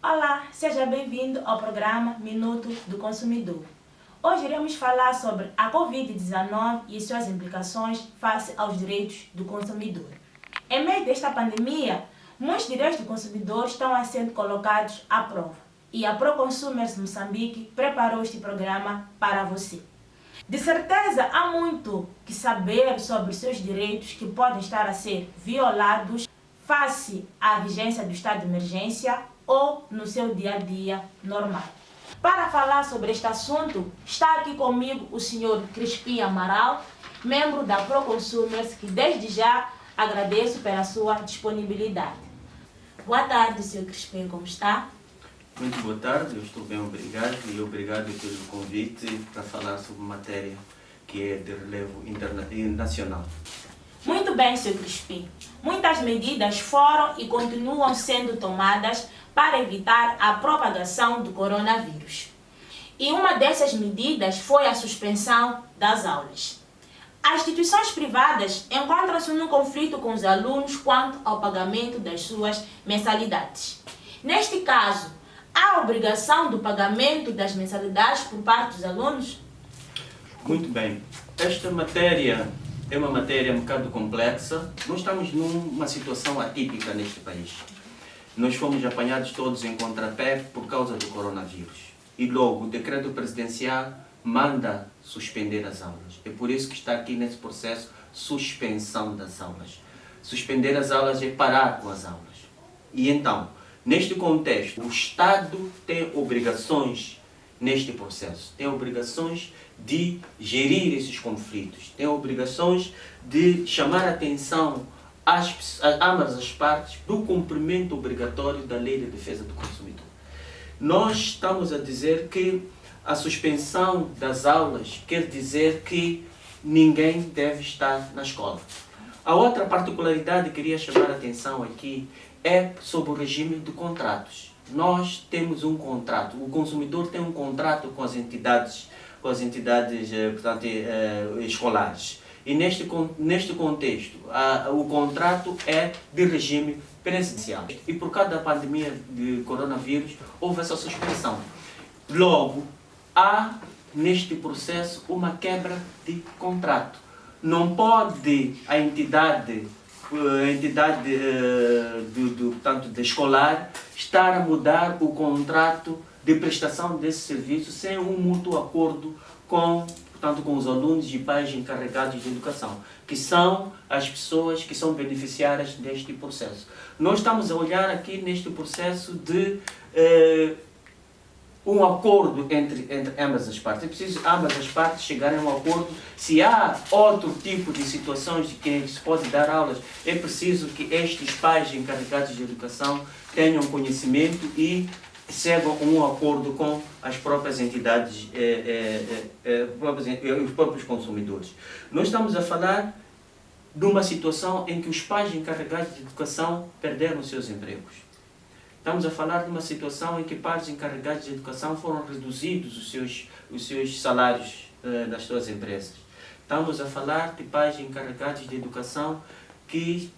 Olá, seja bem-vindo ao programa Minuto do Consumidor. Hoje iremos falar sobre a Covid-19 e suas implicações face aos direitos do consumidor. Em meio desta pandemia, muitos direitos do consumidor estão sendo colocados à prova e a ProConsumers Moçambique preparou este programa para você. De certeza, há muito que saber sobre seus direitos que podem estar a ser violados face à vigência do estado de emergência ou no seu dia a dia normal. Para falar sobre este assunto, está aqui comigo o Sr. Crispim Amaral, membro da ProConsumers, que desde já agradeço pela sua disponibilidade. Boa tarde, Sr. Crispim, como está? Muito boa tarde, eu estou bem, obrigado e obrigado pelo convite para falar sobre matéria que é de relevo nacional. Muito bem, Sr. Crispim. Muitas medidas foram e continuam sendo tomadas para evitar a propagação do coronavírus. E uma dessas medidas foi a suspensão das aulas. As instituições privadas encontram-se num conflito com os alunos quanto ao pagamento das suas mensalidades. Neste caso, há obrigação do pagamento das mensalidades por parte dos alunos? Muito bem. Esta matéria é uma matéria um bocado complexa. Nós estamos numa situação atípica neste país. Nós fomos apanhados todos em contrapé por causa do coronavírus. E logo o decreto presidencial manda suspender as aulas. É por isso que está aqui nesse processo suspensão das aulas. Suspender as aulas é parar com as aulas. E então, neste contexto, o Estado tem obrigações neste processo. Tem obrigações de gerir esses conflitos. Tem obrigações de chamar a atenção ambas as partes do cumprimento obrigatório da Lei de Defesa do Consumidor. Nós estamos a dizer que a suspensão das aulas quer dizer que ninguém deve estar na escola. A outra particularidade que queria chamar a atenção aqui é sobre o regime de contratos. Nós temos um contrato, o consumidor tem um contrato com as entidades portanto, escolares. E neste contexto, o contrato é de regime presencial. E por causa da pandemia de coronavírus, houve essa suspensão. Logo, há neste processo uma quebra de contrato. Não pode a entidade da escolar estar a mudar o contrato de prestação desse serviço sem um mútuo acordo com os alunos e pais encarregados de educação, que são as pessoas que são beneficiárias deste processo. Nós estamos a olhar aqui neste processo de um acordo entre ambas as partes. É preciso ambas as partes chegarem a um acordo. Se há outro tipo de situações de que se pode dar aulas, é preciso que estes pais encarregados de educação tenham conhecimento e chegam a um acordo com as próprias entidades, os próprios consumidores. Nós estamos a falar de uma situação em que os pais encarregados de educação perderam os seus empregos. Estamos a falar de uma situação em que pais encarregados de educação foram reduzidos os seus salários das suas empresas. Estamos a falar de pais encarregados de educação que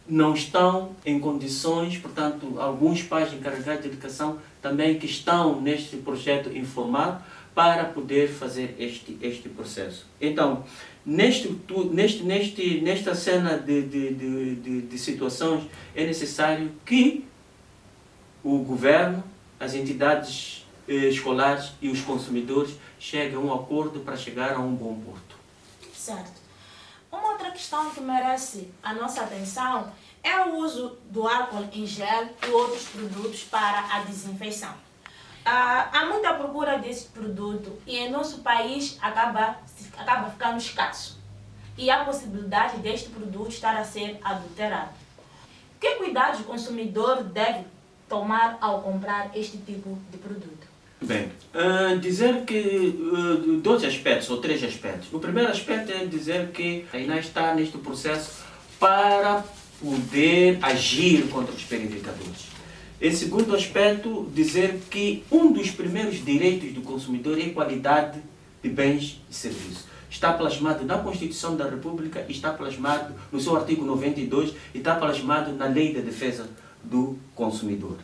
não estão em condições, portanto, alguns pais encarregados de educação também que estão neste projeto informal para poder fazer este processo. Então, nesta cena de situações, é necessário que o governo, as entidades escolares e os consumidores cheguem a um acordo para chegar a um bom porto. Certo. Uma outra questão que merece a nossa atenção é o uso do álcool em gel e outros produtos para a desinfecção. Há muita procura desse produto e em nosso país acaba ficando escasso. E há a possibilidade deste produto estar a ser adulterado. Que cuidados o consumidor deve tomar ao comprar este tipo de produto? Bem, dizer que dois aspectos ou três aspectos. O primeiro aspecto é dizer que a INAI está neste processo para poder agir contra os perificadores. Em segundo aspecto, dizer que um dos primeiros direitos do consumidor é a qualidade de bens e serviços. Está plasmado na Constituição da República, está plasmado no seu artigo 92 e está plasmado na Lei de Defesa do Consumidor.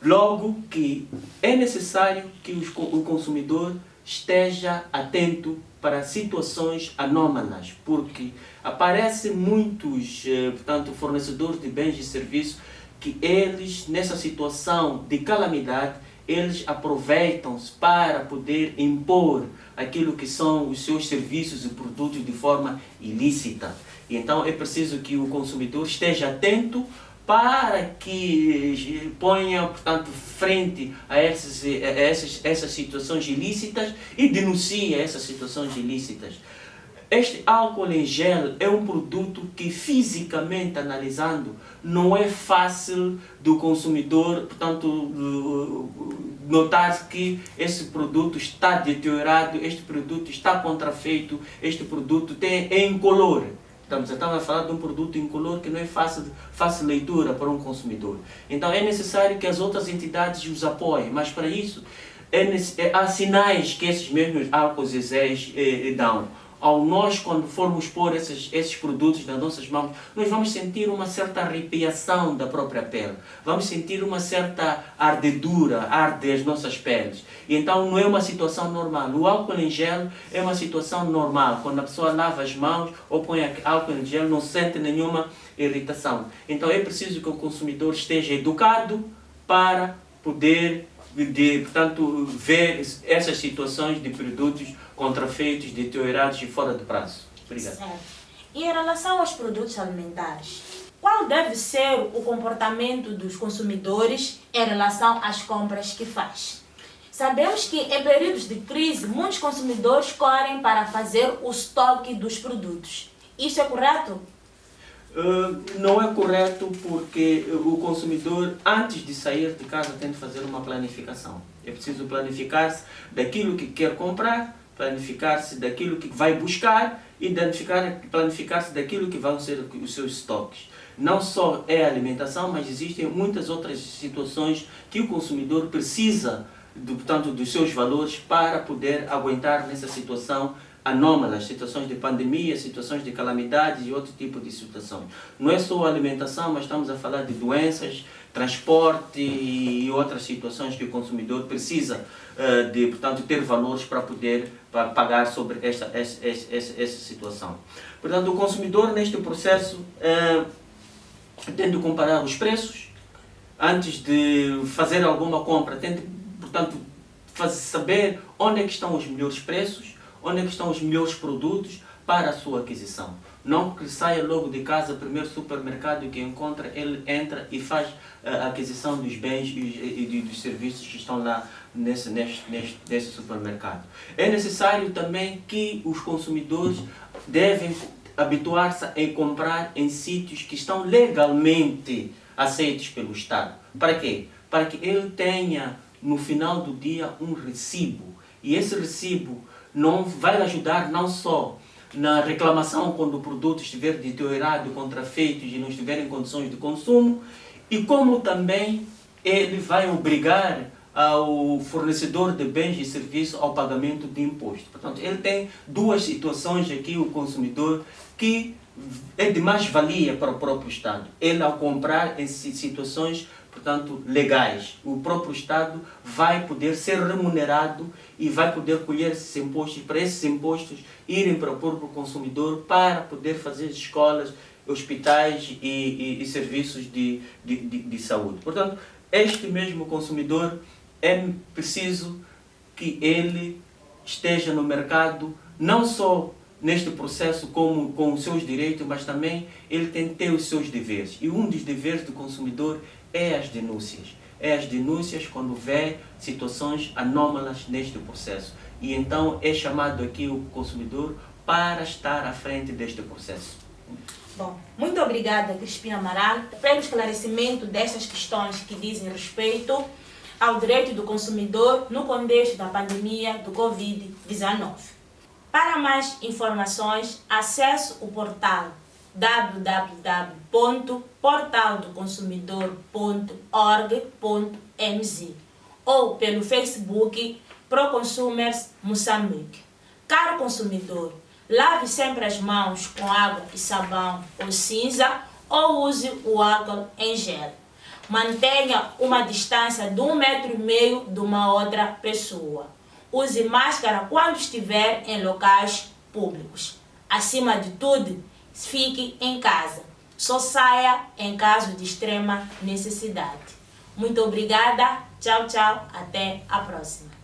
Logo que é necessário que o consumidor esteja atento para situações anómalas, porque aparecem muitos, portanto, fornecedores de bens e serviços que eles, nessa situação de calamidade, eles aproveitam-se para poder impor aquilo que são os seus serviços e produtos de forma ilícita. E então é preciso que o consumidor esteja atento para que ponha, portanto, frente a essas situações ilícitas e denuncie essas situações ilícitas. Este álcool em gel é um produto que, fisicamente analisando, não é fácil do consumidor, portanto, notar que esse produto está deteriorado, este produto está contrafeito, este produto é incolor. Estamos a falar de um produto incolor que não é fácil leitura para um consumidor. Então é necessário que as outras entidades os apoiem, mas para isso há sinais que esses mesmos álcools exéis dão. Ao nós, quando formos pôr esses produtos nas nossas mãos, nós vamos sentir uma certa arrepiação da própria pele. Vamos sentir uma certa ardedura, arde as nossas peles. E então não é uma situação normal. O álcool em gel é uma situação normal. Quando a pessoa lava as mãos ou põe álcool em gel, não sente nenhuma irritação. Então é preciso que o consumidor esteja educado para poder portanto, ver essas situações de produtos contrafeitos, deteriorados e fora de prazo. Obrigado. Certo. E em relação aos produtos alimentares, qual deve ser o comportamento dos consumidores em relação às compras que faz? Sabemos que em períodos de crise, muitos consumidores correm para fazer o estoque dos produtos. Isso é correto? Não é correto, porque o consumidor, antes de sair de casa, tem de fazer uma planificação. É preciso planificar-se daquilo que quer comprar, planificar-se daquilo que vai buscar e planificar-se daquilo que vão ser os seus estoques. Não só é a alimentação, mas existem muitas outras situações que o consumidor precisa, portanto, dos seus valores para poder aguentar nessa situação anômalas, situações de pandemia, situações de calamidades e outro tipo de situações. Não é só a alimentação, mas estamos a falar de doenças, transporte e outras situações que o consumidor precisa portanto, ter valores para poder pagar sobre essa situação. Portanto, o consumidor neste processo tem de comparar os preços antes de fazer alguma compra, tem de, portanto, saber onde é que estão os melhores preços, onde é que estão os melhores produtos para a sua aquisição. Não que saia logo de casa, primeiro supermercado que encontra, ele entra e faz a aquisição dos bens e dos serviços que estão lá nesse supermercado. É necessário também que os consumidores devem habituar-se a comprar em sítios que estão legalmente aceitos pelo Estado. Para quê? Para que ele tenha, no final do dia, um recibo. E esse recibo não vai ajudar não só na reclamação quando o produto estiver deteriorado, contrafeito e não estiver em condições de consumo, e como também ele vai obrigar ao fornecedor de bens e serviços ao pagamento de imposto. Portanto, ele tem duas situações aqui, o consumidor, que é de mais-valia para o próprio Estado. Ele, ao comprar em situações, portanto, legais, o próprio Estado vai poder ser remunerado e vai poder colher esses impostos, para esses impostos irem para o próprio consumidor para poder fazer escolas, hospitais e serviços de saúde. Portanto, este mesmo consumidor é preciso que ele esteja no mercado, não só neste processo como com os seus direitos, mas também ele tem que ter os seus deveres. E um dos deveres do consumidor é as denúncias. É as denúncias quando vê situações anómalas neste processo. E então é chamado aqui o consumidor para estar à frente deste processo. Bom, muito obrigada, Crispim Amaral, pelo esclarecimento destas questões que dizem respeito ao direito do consumidor no contexto da pandemia do Covid-19. Para mais informações, acesse o portal www.portaldoconsumidor.org.mz ou pelo Facebook ProConsumers Moçambique. Caro consumidor, lave sempre as mãos com água e sabão ou cinza ou use o álcool em gel. Mantenha uma distância de 1,5 metro de uma outra pessoa. Use máscara quando estiver em locais públicos. Acima de tudo, fique em casa. Só saia em caso de extrema necessidade. Muito obrigada. Tchau, tchau. Até a próxima.